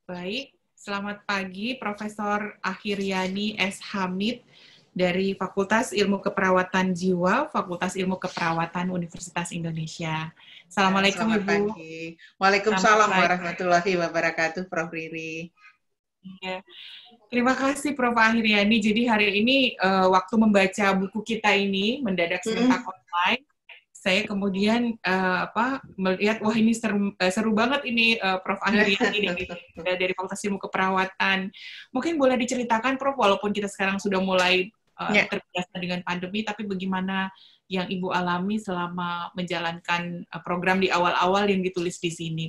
Baik, selamat pagi Profesor Akhiriani S. Hamid dari Fakultas Ilmu Keperawatan Jiwa, Fakultas Ilmu Keperawatan Universitas Indonesia. Assalamualaikum Selamat Ibu. pagi. Waalaikumsalam warahmatullahi wabarakatuh, Prof. Riri. Ya. Terima kasih Prof. Akhiriani. Jadi hari ini waktu membaca buku kita ini, Mendadak Serentak Online, saya kemudian melihat wah ini seru banget ini Prof. Akhiriani dari Fakultas Ilmu Keperawatan. Mungkin boleh diceritakan Prof, walaupun kita sekarang sudah mulai terbiasa dengan pandemi, tapi bagaimana yang Ibu alami selama menjalankan program di awal-awal yang ditulis di sini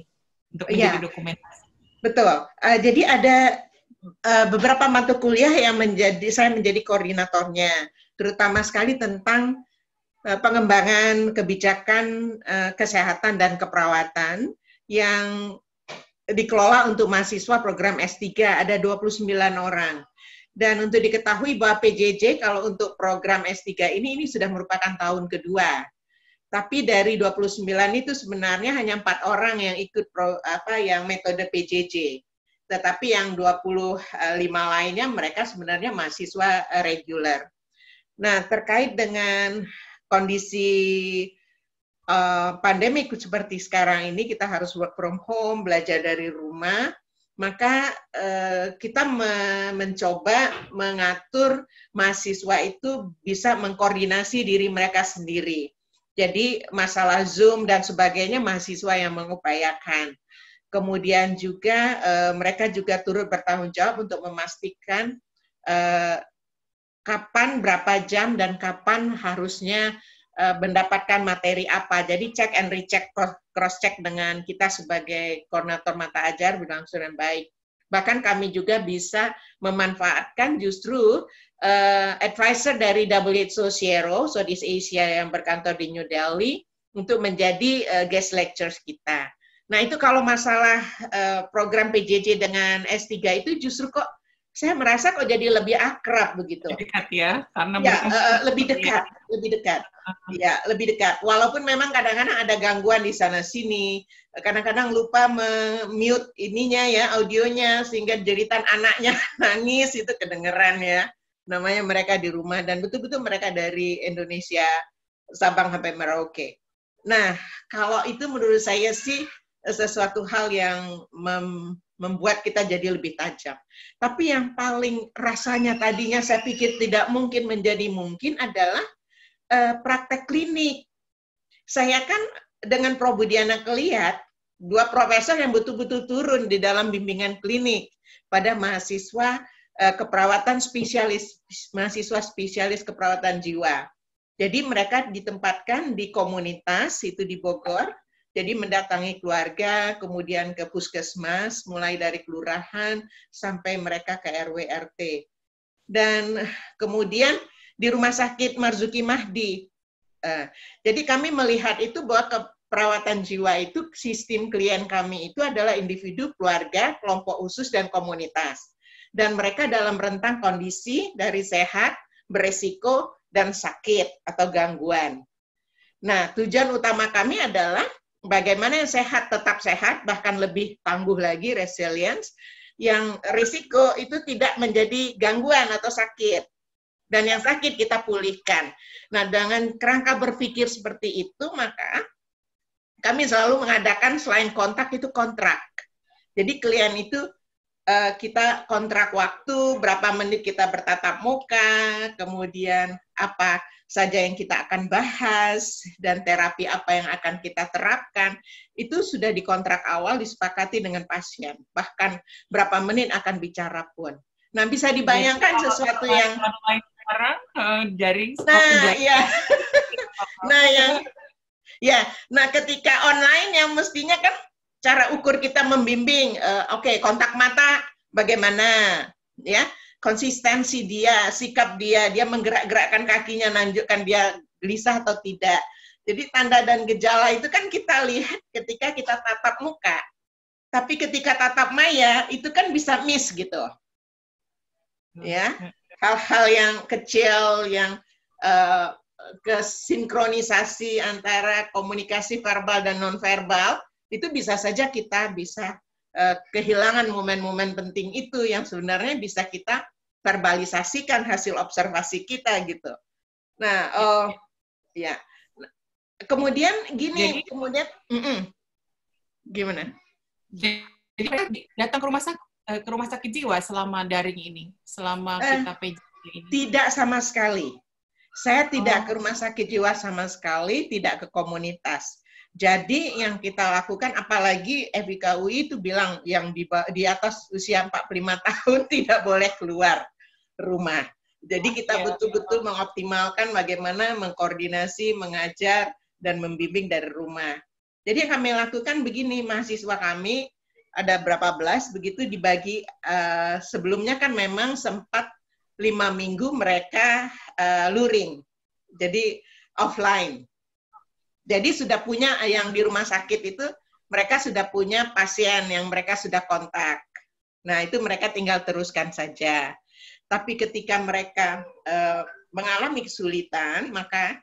untuk menjadi dokumentasi. Betul. Jadi ada beberapa mata kuliah yang saya menjadi koordinatornya, terutama sekali tentang pengembangan kebijakan kesehatan dan keperawatan yang dikelola untuk mahasiswa program S3, ada 29 orang. Dan untuk diketahui bahwa PJJ kalau untuk program S3 ini sudah merupakan tahun kedua. Tapi dari 29 itu sebenarnya hanya 4 orang yang ikut yang metode PJJ. Tetapi yang 25 lainnya mereka sebenarnya mahasiswa reguler. Nah, terkait dengan kondisi pandemik seperti sekarang ini, kita harus work from home, belajar dari rumah, maka kita mencoba mengatur mahasiswa itu bisa mengkoordinasi diri mereka sendiri. Jadi masalah Zoom dan sebagainya mahasiswa yang mengupayakan. Kemudian juga mereka juga turut bertanggung jawab untuk memastikan kapan, berapa jam, dan kapan harusnya mendapatkan materi apa. Jadi check and recheck, cross-check dengan kita sebagai koordinator mata ajar berlangsung dengan baik. Bahkan kami juga bisa memanfaatkan justru advisor dari WHO Siero, Southeast Asia yang berkantor di New Delhi, untuk menjadi guest lectures kita. Nah itu kalau masalah program PJJ dengan S3 itu justru kok saya merasa kok jadi lebih akrab begitu. Dekat ya, karena lebih dekat. Ya, lebih dekat. Walaupun memang kadang-kadang ada gangguan di sana sini, kadang-kadang lupa mute ininya ya, audionya, sehingga jeritan anaknya nangis itu kedengeran ya. Namanya mereka di rumah dan betul-betul mereka dari Indonesia Sabang sampai Merauke. Nah, kalau itu menurut saya sih sesuatu hal yang membuat kita jadi lebih tajam. Tapi yang paling rasanya tadinya saya pikir tidak mungkin menjadi mungkin adalah praktek klinik. Saya kan dengan Prof. Budiana Kelihat, 2 profesor yang betul-betul turun di dalam bimbingan klinik pada mahasiswa keperawatan spesialis, mahasiswa spesialis keperawatan jiwa. Jadi mereka ditempatkan di komunitas, itu di Bogor, jadi mendatangi keluarga, kemudian ke puskesmas, mulai dari kelurahan sampai mereka ke RW RT. Dan kemudian di Rumah Sakit Marzuki Mahdi. Jadi kami melihat itu bahwa keperawatan jiwa itu sistem klien kami itu adalah individu, keluarga, kelompok khusus, dan komunitas. Dan mereka dalam rentang kondisi dari sehat, beresiko, dan sakit atau gangguan. Nah, tujuan utama kami adalah bagaimana yang sehat tetap sehat, bahkan lebih tangguh lagi, resilience, yang risiko itu tidak menjadi gangguan atau sakit. Dan yang sakit kita pulihkan. Nah, dengan kerangka berpikir seperti itu, maka kami selalu mengadakan selain kontak itu kontrak. Jadi klien itu kita kontrak waktu, berapa menit kita bertatap muka, kemudian apa saja yang kita akan bahas, dan terapi apa yang akan kita terapkan, itu sudah di kontrak awal disepakati dengan pasien. Bahkan berapa menit akan bicara pun. Nah, bisa dibayangkan sesuatu yang... Jaring. Nah, ketika online yang mestinya kan cara ukur kita membimbing, kontak mata bagaimana, ya, konsistensi dia, sikap dia menggerak-gerakkan kakinya, menunjukkan dia gelisah atau tidak. Jadi tanda dan gejala itu kan kita lihat ketika kita tatap muka. Tapi ketika tatap maya itu kan bisa miss gitu. Ya, hal-hal yang kecil yang kesinkronisasi antara komunikasi verbal dan nonverbal itu bisa saja kita bisa kehilangan momen-momen penting itu yang sebenarnya bisa kita verbalisasikan hasil observasi kita gitu. Nah, ya. Kemudian gini, kemudian gimana? Jadi datang ke rumah sakit jiwa selama daring ini, selama kita PJJ ini? Tidak sama sekali. Saya tidak ke rumah sakit jiwa sama sekali, tidak ke komunitas. Jadi yang kita lakukan, apalagi FIKUI itu bilang yang di atas usia 45 tahun tidak boleh keluar rumah. Jadi kita betul-betul mengoptimalkan bagaimana mengkoordinasi, mengajar, dan membimbing dari rumah. Jadi yang kami lakukan begini, mahasiswa kami ada berapa belas, begitu dibagi, sebelumnya kan memang sempat 5 minggu mereka luring, jadi offline. Jadi sudah punya yang di rumah sakit itu, mereka sudah punya pasien yang mereka sudah kontak. Nah itu mereka tinggal teruskan saja. Tapi ketika mereka mengalami kesulitan, maka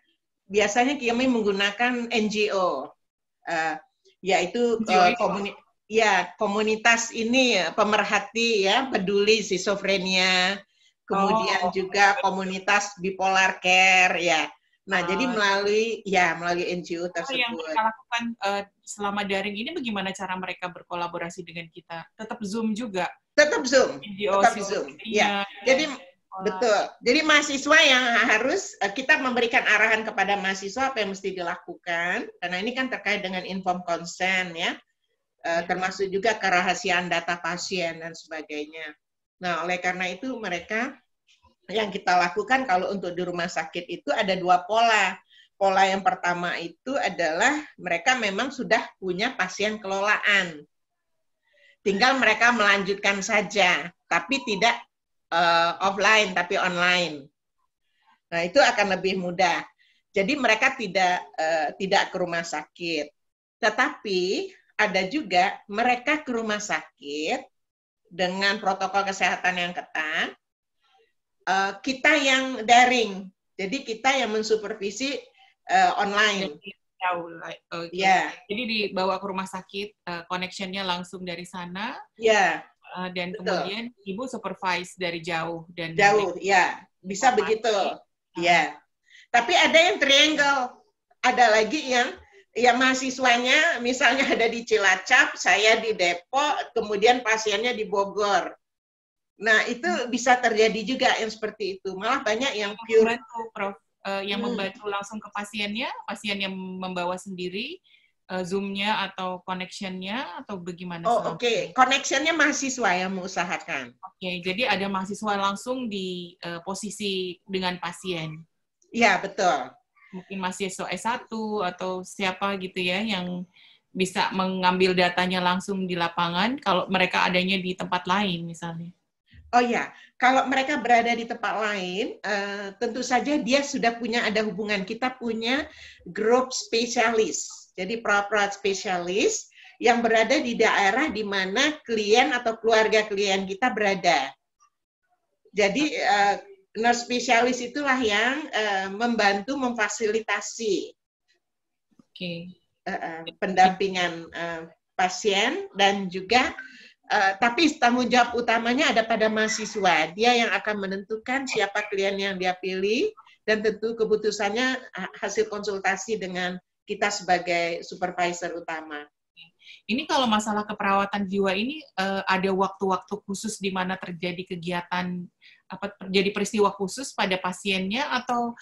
biasanya kami menggunakan NGO, yaitu komunitas ini pemerhati ya, peduli skizofrenia, kemudian juga komunitas bipolar care ya. Nah, jadi melalui NGO tersebut. Yang kita lakukan selama daring ini bagaimana cara mereka berkolaborasi dengan kita? Tetap Zoom juga? Tetap Zoom. NGO, tetap Zoom. Ya. Jadi betul. Jadi mahasiswa yang harus kita memberikan arahan kepada mahasiswa apa yang mesti dilakukan, karena ini kan terkait dengan informed consent ya. Termasuk juga kerahasiaan data pasien dan sebagainya. Nah, oleh karena itu mereka yang kita lakukan kalau untuk di rumah sakit itu ada 2 pola. Pola yang pertama itu adalah mereka memang sudah punya pasien kelolaan. Tinggal mereka melanjutkan saja, tapi tidak offline, tapi online. Nah, itu akan lebih mudah. Jadi mereka tidak ke rumah sakit. Tetapi ada juga mereka ke rumah sakit dengan protokol kesehatan yang ketat, kita yang daring, jadi kita yang mensupervisi online. Jadi dibawa ke rumah sakit, connection-nya langsung dari sana, dan betul. Kemudian ibu supervise dari jauh dan bisa begitu, Tapi ada yang triangle, ada lagi yang mahasiswanya misalnya ada di Cilacap, saya di Depok, kemudian pasiennya di Bogor. Nah, itu bisa terjadi juga yang seperti itu. Malah banyak yang pure. Prof, yang membantu langsung ke pasiennya, pasien yang membawa sendiri, Zoom-nya atau connection-nya, atau bagaimana? Oke. Connection-nya mahasiswa yang mengusahakan. Oke, jadi ada mahasiswa langsung di posisi dengan pasien. Iya, betul. Mungkin mahasiswa S1 atau siapa gitu ya, yang bisa mengambil datanya langsung di lapangan, kalau mereka adanya di tempat lain misalnya. Oh ya, kalau mereka berada di tempat lain, tentu saja dia sudah ada hubungan. Kita punya grup spesialis, jadi perawat spesialis yang berada di daerah di mana klien atau keluarga klien kita berada. Jadi nurse spesialis itulah yang membantu memfasilitasi pendampingan pasien dan juga tapi tanggung jawab utamanya ada pada mahasiswa. Dia yang akan menentukan siapa klien yang dia pilih dan tentu keputusannya hasil konsultasi dengan kita sebagai supervisor utama. Ini kalau masalah keperawatan jiwa ini ada waktu-waktu khusus di mana terjadi kegiatan terjadi peristiwa khusus pada pasiennya atau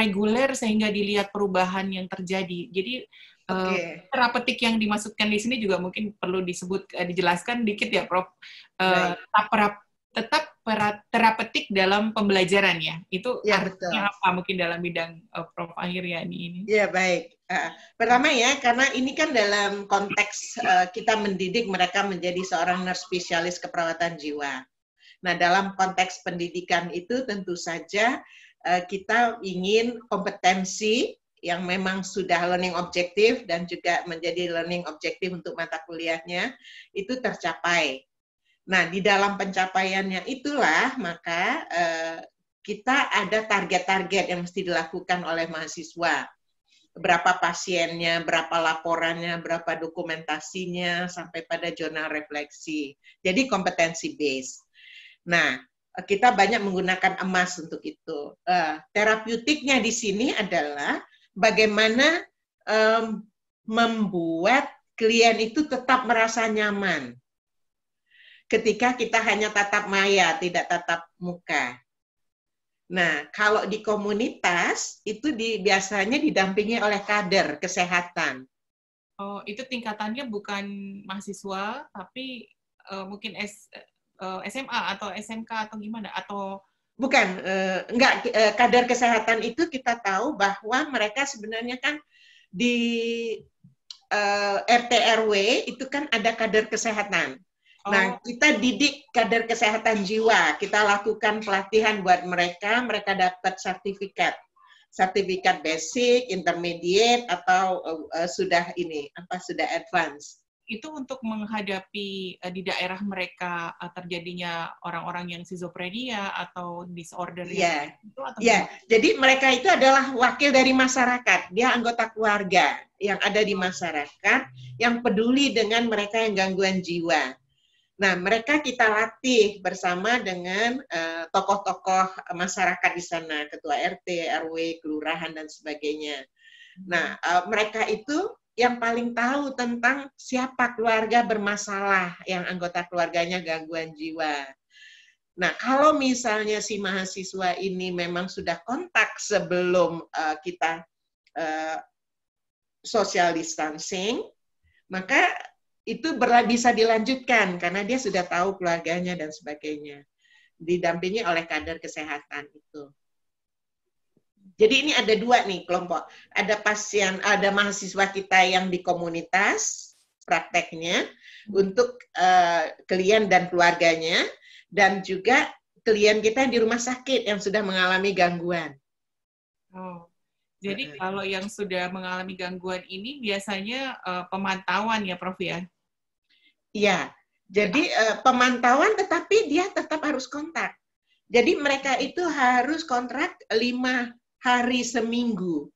reguler sehingga dilihat perubahan yang terjadi. Jadi terapeutik yang dimasukkan di sini juga mungkin perlu dijelaskan dikit ya, Prof. Tetap terapeutik dalam pembelajaran ya. Itu artinya apa mungkin dalam bidang Prof. Ahiriani ini? Ya, baik. Pertama ya, karena ini kan dalam konteks kita mendidik mereka menjadi seorang nurse spesialis keperawatan jiwa. Nah, dalam konteks pendidikan itu tentu saja kita ingin kompetensi yang memang sudah learning objektif dan juga menjadi learning objektif untuk mata kuliahnya itu tercapai. Nah, di dalam pencapaiannya itulah maka kita ada target-target yang mesti dilakukan oleh mahasiswa. berapa pasiennya, berapa laporannya, berapa dokumentasinya, sampai pada jurnal refleksi. Jadi kompetensi base. Nah, kita banyak menggunakan emas untuk itu. Terapeutiknya di sini adalah bagaimana membuat klien itu tetap merasa nyaman ketika kita hanya tatap maya, tidak tatap muka. Nah, kalau di komunitas itu biasanya didampingi oleh kader kesehatan. Oh, itu tingkatannya bukan mahasiswa, tapi mungkin SMA atau SMK atau gimana? Atau bukan, enggak, kader kesehatan itu kita tahu bahwa mereka sebenarnya kan di RT RW itu kan ada kader kesehatan. Nah, kita didik kader kesehatan jiwa, kita lakukan pelatihan buat mereka, mereka dapat sertifikat basic, intermediate, atau sudah advance. Itu untuk menghadapi di daerah mereka terjadinya orang-orang yang skizofrenia atau disorder. Jadi mereka itu adalah wakil dari masyarakat, dia anggota keluarga yang ada di masyarakat, yang peduli dengan mereka yang gangguan jiwa. Nah, mereka kita latih bersama dengan tokoh-tokoh masyarakat di sana, ketua RT, RW, kelurahan, dan sebagainya. Nah, mereka itu yang paling tahu tentang siapa keluarga bermasalah, yang anggota keluarganya gangguan jiwa. Nah, kalau misalnya si mahasiswa ini memang sudah kontak sebelum kita social distancing, maka itu bisa dilanjutkan karena dia sudah tahu keluarganya dan sebagainya. Didampingi oleh kader kesehatan itu. Jadi ini ada dua nih kelompok. Ada mahasiswa kita yang di komunitas prakteknya untuk klien dan keluarganya, dan juga klien kita yang di rumah sakit yang sudah mengalami gangguan. Oh. Jadi kalau yang sudah mengalami gangguan ini biasanya pemantauan ya, Prof ya? Iya, jadi pemantauan tetapi dia tetap harus kontak. Jadi mereka itu harus kontrak 5 hari seminggu,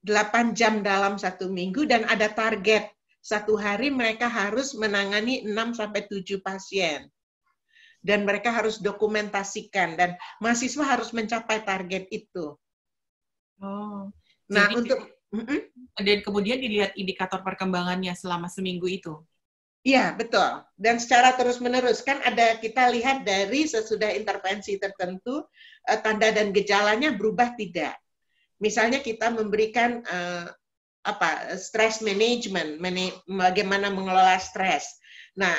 8 jam dalam 1 minggu, dan ada target. 1 hari mereka harus menangani 6-7 pasien. Dan mereka harus dokumentasikan, dan mahasiswa harus mencapai target itu. Oh, nah jadi, dan kemudian dilihat indikator perkembangannya selama seminggu itu. Iya, betul. Dan secara terus-menerus kan kita lihat dari sesudah intervensi tertentu tanda dan gejalanya berubah tidak. Misalnya kita memberikan stress management, bagaimana mengelola stres. Nah,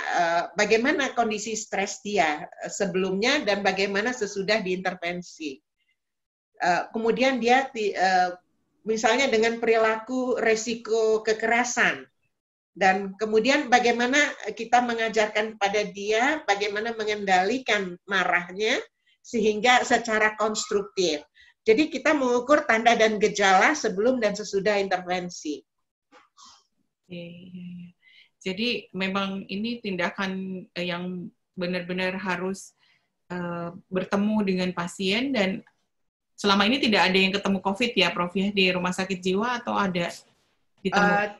bagaimana kondisi stres dia sebelumnya dan bagaimana sesudah diintervensi. Kemudian dia misalnya dengan perilaku resiko kekerasan, dan kemudian bagaimana kita mengajarkan pada dia bagaimana mengendalikan marahnya sehingga secara konstruktif. Jadi kita mengukur tanda dan gejala sebelum dan sesudah intervensi. Jadi memang ini tindakan yang benar-benar harus bertemu dengan pasien, dan selama ini tidak ada yang ketemu COVID ya, Prof ya, di rumah sakit jiwa, atau ada ditemu?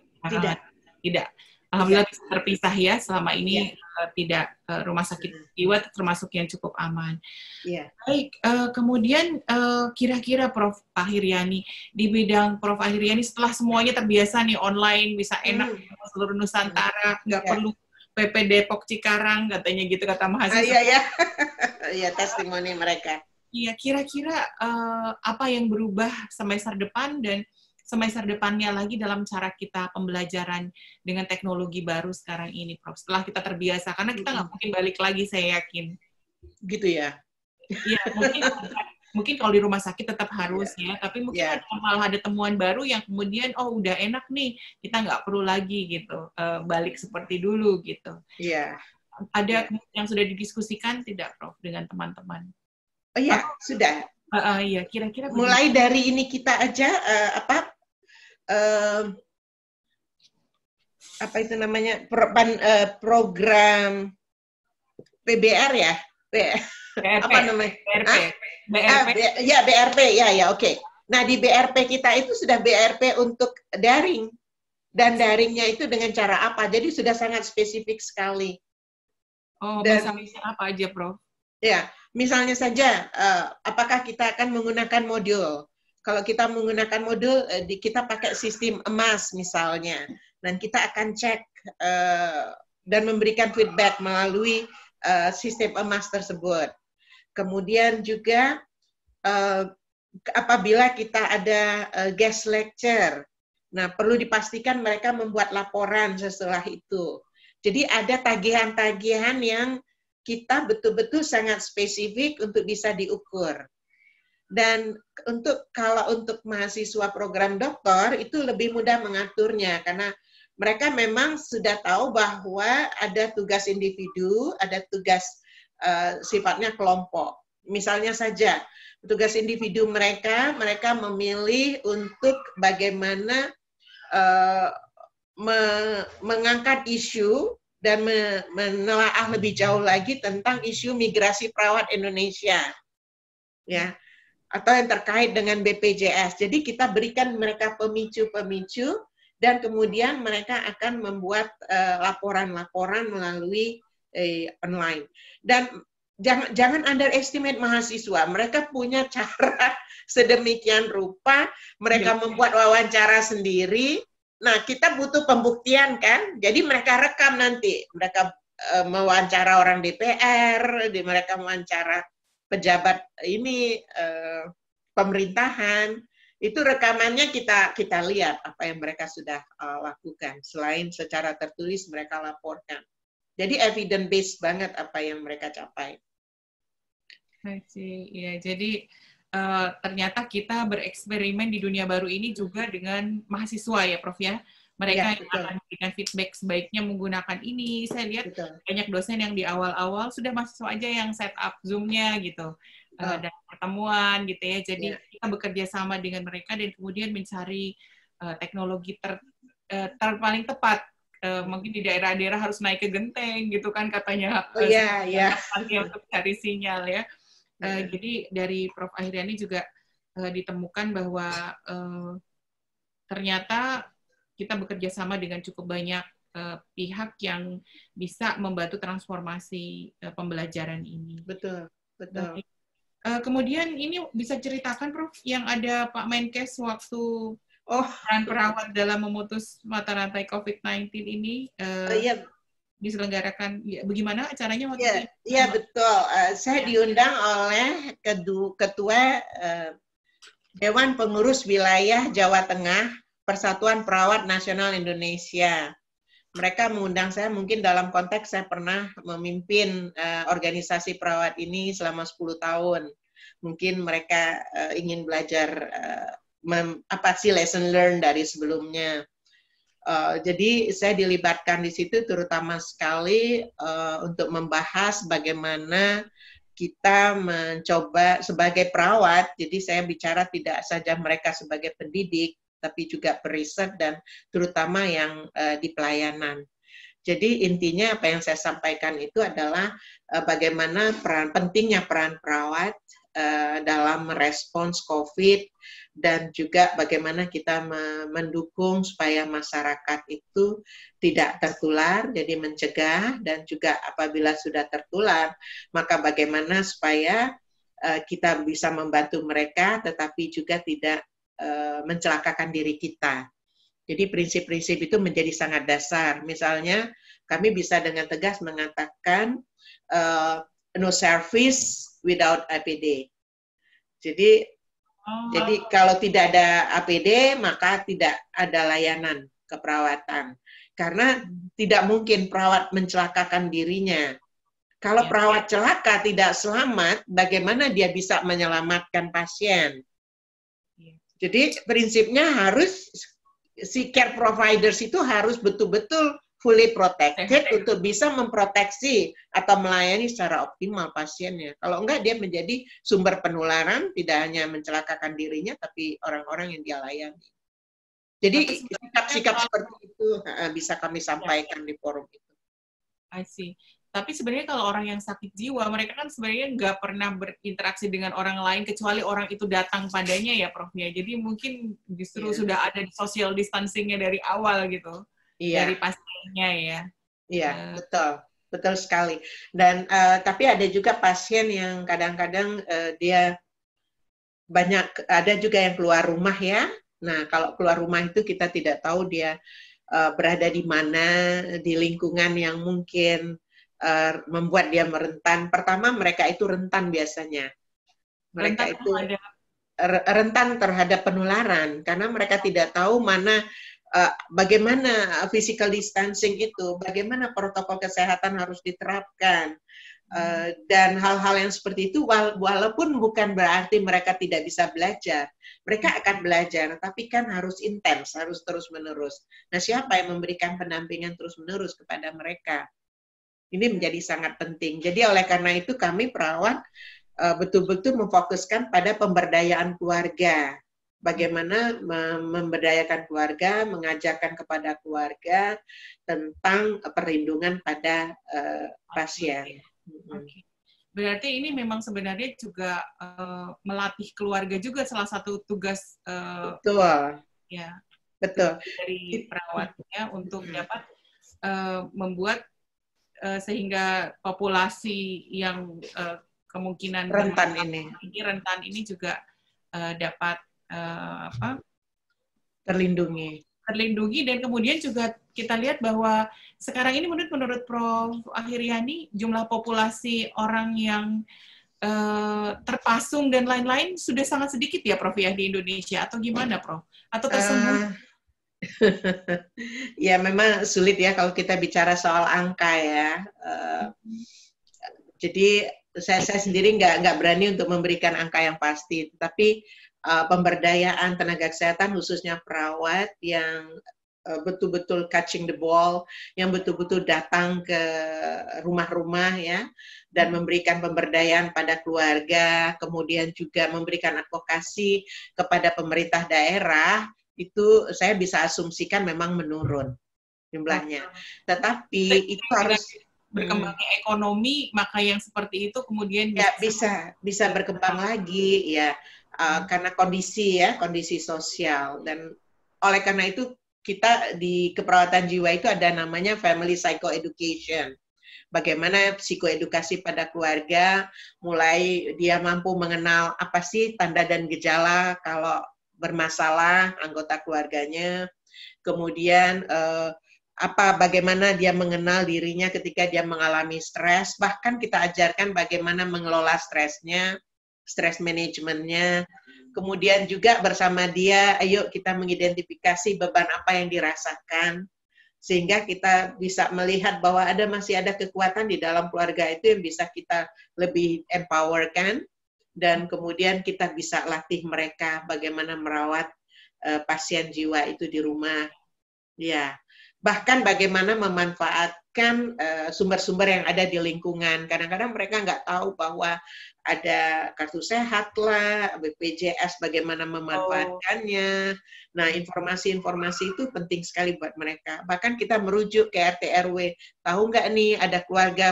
Tidak. Alhamdulillah bisa terpisah ya selama ini. Tidak, rumah sakit jiwa termasuk yang cukup aman. Baik, kemudian kira-kira Prof Ahiryani, di bidang Prof Ahiryani setelah semuanya terbiasa nih online, bisa enak seluruh Nusantara, nggak perlu PP Depok Cikarang katanya gitu kata mahasiswa. Iya, testimoni mereka. Iya, kira-kira apa yang berubah semester depan dan semester depannya lagi dalam cara kita pembelajaran dengan teknologi baru sekarang ini, Prof? Setelah kita terbiasa, karena kita nggak mungkin balik lagi, saya yakin. Gitu ya? Iya, mungkin kalau di rumah sakit tetap harus ya, tapi mungkin malah ada temuan baru yang kemudian, oh udah enak nih, kita nggak perlu lagi gitu, balik seperti dulu gitu. Iya. Ada yang sudah didiskusikan tidak, Prof, dengan teman-teman? Oh iya, sudah. Iya, kira-kira mulai dari ini kita aja apa itu namanya program PBR ya, BRP. apa namanya? BRP. BRP ya, oke. Nah, di BRP kita itu sudah BRP untuk daring. Dan daringnya itu dengan cara apa? Jadi sudah sangat spesifik sekali. Oh, misalnya apa aja, Prof? Ya, misalnya saja, apakah kita akan menggunakan modul? Kalau kita menggunakan modul, kita pakai sistem emas misalnya. Dan kita akan cek dan memberikan feedback melalui sistem emas tersebut. Kemudian juga apabila kita ada guest lecture, nah perlu dipastikan mereka membuat laporan setelah itu. Jadi ada tagihan-tagihan yang kita betul-betul sangat spesifik untuk bisa diukur. Dan kalau untuk mahasiswa program doktor itu lebih mudah mengaturnya karena mereka memang sudah tahu bahwa ada tugas individu, ada tugas sifatnya kelompok. Misalnya saja tugas individu mereka memilih untuk bagaimana mengangkat isu dan menelaah lebih jauh lagi tentang isu migrasi perawat Indonesia, ya, atau yang terkait dengan BPJS. Jadi kita berikan mereka pemicu-pemicu dan kemudian mereka akan membuat laporan-laporan melalui online. Dan jangan underestimate mahasiswa. Mereka punya cara sedemikian rupa, mereka membuat wawancara sendiri. Nah, kita butuh pembuktian kan? Jadi mereka rekam nanti. Mereka mewawancara orang DPR, mereka mewawancara pejabat ini pemerintahan. Itu rekamannya kita lihat apa yang mereka sudah lakukan. Selain secara tertulis mereka laporkan. Jadi evidence based banget apa yang mereka capai. Ya, jadi ternyata kita bereksperimen di dunia baru ini juga dengan mahasiswa ya, Prof ya. Mereka ya, yang akan memberikan feedback sebaiknya menggunakan ini. Saya lihat banyak dosen yang di awal-awal sudah mahasiswa aja yang set up Zoom-nya gitu. Dan pertemuan gitu ya. Jadi kita bekerja sama dengan mereka dan kemudian mencari teknologi paling tepat. Mungkin di daerah-daerah harus naik ke genteng gitu kan katanya. Untuk cari sinyal ya. Jadi dari Prof. Ahriani juga ditemukan bahwa ternyata kita bekerja sama dengan cukup banyak pihak yang bisa membantu transformasi pembelajaran ini. Betul, betul. Kemudian ini bisa ceritakan, Prof, yang ada Pak Menkes waktu peran perawat dalam memutus mata rantai COVID-19 ini diselenggarakan. Bagaimana acaranya waktu itu? Iya, betul. Saya diundang oleh Ketua Dewan Pengurus Wilayah Jawa Tengah Persatuan Perawat Nasional Indonesia. Mereka mengundang saya mungkin dalam konteks saya pernah memimpin organisasi perawat ini selama 10 tahun. Mungkin mereka ingin belajar apa sih lesson learned dari sebelumnya. Jadi saya dilibatkan di situ terutama sekali untuk membahas bagaimana kita mencoba sebagai perawat. Jadi saya bicara tidak saja mereka sebagai pendidik, tapi juga periset dan terutama yang di pelayanan. Jadi intinya apa yang saya sampaikan itu adalah bagaimana pentingnya peran perawat dalam merespons COVID dan juga bagaimana kita mendukung supaya masyarakat itu tidak tertular, jadi mencegah dan juga apabila sudah tertular, maka bagaimana supaya kita bisa membantu mereka tetapi juga tidak mencelakakan diri kita. Jadi prinsip-prinsip itu menjadi sangat dasar. Misalnya kami bisa dengan tegas mengatakan no service without APD. Jadi kalau tidak ada APD maka tidak ada layanan keperawatan. Karena tidak mungkin perawat mencelakakan dirinya. Kalau perawat celaka tidak selamat, bagaimana dia bisa menyelamatkan pasien? Jadi prinsipnya harus si care providers itu harus betul-betul fully protected untuk bisa memproteksi atau melayani secara optimal pasiennya. Kalau enggak dia menjadi sumber penularan, tidak hanya mencelakakan dirinya, tapi orang-orang yang dia layani. Jadi sikap-sikap seperti itu bisa kami sampaikan di forum itu. I see. Tapi sebenarnya kalau orang yang sakit jiwa, mereka kan sebenarnya nggak pernah berinteraksi dengan orang lain, kecuali orang itu datang padanya ya, Prof. Ya. Jadi mungkin justru sudah ada social distancing-nya dari awal gitu, dari pasiennya ya. Iya, betul. Betul sekali. Dan tapi ada juga pasien yang kadang-kadang dia ada juga yang keluar rumah ya. Nah, kalau keluar rumah itu kita tidak tahu dia berada di mana, di lingkungan yang mungkin membuat dia rentan. Pertama, mereka itu rentan biasanya. Mereka itu rentan terhadap penularan karena mereka tidak tahu bagaimana physical distancing itu, bagaimana protokol kesehatan harus diterapkan. Dan hal-hal yang seperti itu, walaupun bukan berarti mereka tidak bisa belajar, mereka akan belajar, tapi kan harus intens, harus terus-menerus. Nah, siapa yang memberikan pendampingan terus-menerus kepada mereka? Ini menjadi sangat penting. Jadi oleh karena itu kami perawat betul-betul memfokuskan pada pemberdayaan keluarga. Bagaimana memberdayakan keluarga, mengajarkan kepada keluarga tentang perlindungan pada pasien. Okay. Berarti ini memang sebenarnya juga melatih keluarga juga salah satu tugas betul. Ya. Betul. Dari perawatnya untuk dapat membuat sehingga populasi yang kemungkinan rentan ini juga dapat terlindungi, dan kemudian juga kita lihat bahwa sekarang ini menurut Prof. Ahiryani jumlah populasi orang yang terpasung dan lain-lain sudah sangat sedikit ya, Prof, ya, di Indonesia, atau gimana, Prof? Atau tersembunyi? Ya, memang sulit ya kalau kita bicara soal angka ya. Jadi saya sendiri nggak berani untuk memberikan angka yang pasti, tapi pemberdayaan tenaga kesehatan khususnya perawat yang betul-betul catching the ball, yang betul-betul datang ke rumah-rumah ya, dan memberikan pemberdayaan pada keluarga, kemudian juga memberikan advokasi kepada pemerintah daerah, itu saya bisa asumsikan memang menurun jumlahnya. Tetapi itu harus berkembangnya ekonomi, maka yang seperti itu kemudian ya bisa berkembang lagi ya, karena kondisi sosial. Dan oleh karena itu kita di keperawatan jiwa itu ada namanya family psychoeducation. Bagaimana psikoedukasi pada keluarga, mulai dia mampu mengenal apa sih tanda dan gejala kalau bermasalah anggota keluarganya, kemudian bagaimana dia mengenal dirinya ketika dia mengalami stres, bahkan kita ajarkan bagaimana mengelola stresnya, stres manajemennya, kemudian juga bersama dia, ayo kita mengidentifikasi beban apa yang dirasakan, sehingga kita bisa melihat bahwa masih ada kekuatan di dalam keluarga itu yang bisa kita lebih empowerkan, dan kemudian kita bisa latih mereka bagaimana merawat pasien jiwa itu di rumah. Ya, bahkan bagaimana memanfaatkan sumber-sumber yang ada di lingkungan. Kadang-kadang mereka nggak tahu bahwa ada kartu sehat lah, BPJS bagaimana memanfaatkannya. Nah, informasi-informasi itu penting sekali buat mereka. Bahkan kita merujuk ke RT RW, tahu nggak nih ada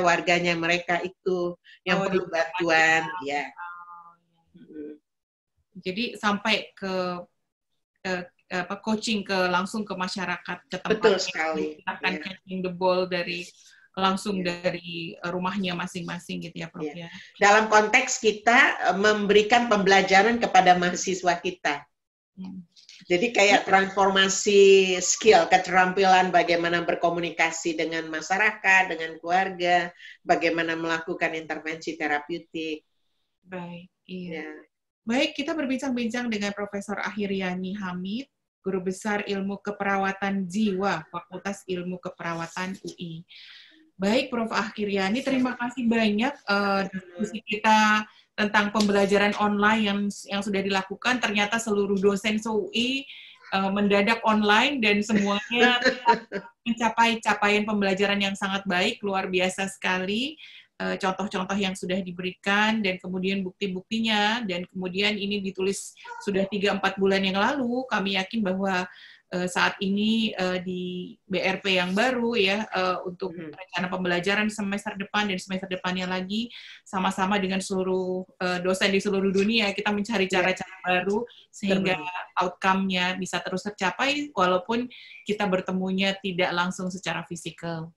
warganya mereka itu yang perlu bantuan, ya. Jadi sampai ke coaching langsung ke masyarakat, ke tempat. Betul sekali. Akan catching the ball langsung dari rumahnya masing-masing gitu ya, Prof. Ya. Dalam konteks kita memberikan pembelajaran kepada mahasiswa kita. Jadi kayak transformasi skill, keterampilan bagaimana berkomunikasi dengan masyarakat, dengan keluarga, bagaimana melakukan intervensi terapeutik. Baik, iya. Baik, kita berbincang-bincang dengan Profesor Ahiryani Hamid, Guru Besar Ilmu Keperawatan Jiwa, Fakultas Ilmu Keperawatan UI. Baik, Prof. Ahiryani, terima kasih banyak diskusi kita tentang pembelajaran online yang sudah dilakukan. Ternyata seluruh dosen UI mendadak online dan semuanya mencapai capaian pembelajaran yang sangat baik, luar biasa sekali. Contoh-contoh yang sudah diberikan dan kemudian bukti-buktinya, dan kemudian ini ditulis sudah 3-4 bulan yang lalu. Kami yakin bahwa saat ini di BRP yang baru ya, untuk rencana pembelajaran semester depan dan semester depannya lagi, sama-sama dengan seluruh dosen di seluruh dunia, kita mencari cara-cara baru sehingga outcome-nya bisa terus tercapai walaupun kita bertemunya tidak langsung secara fisikal.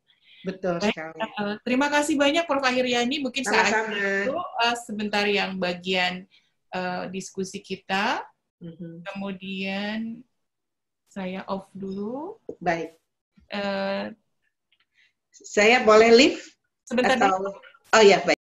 Betul sekali. Terima kasih banyak Prof. Ahiriani. Mungkin saat Sama-sama. itu sebentar yang bagian diskusi kita. Kemudian saya off dulu. Baik. Saya boleh leave? Sebentar atau... Oh ya, baik.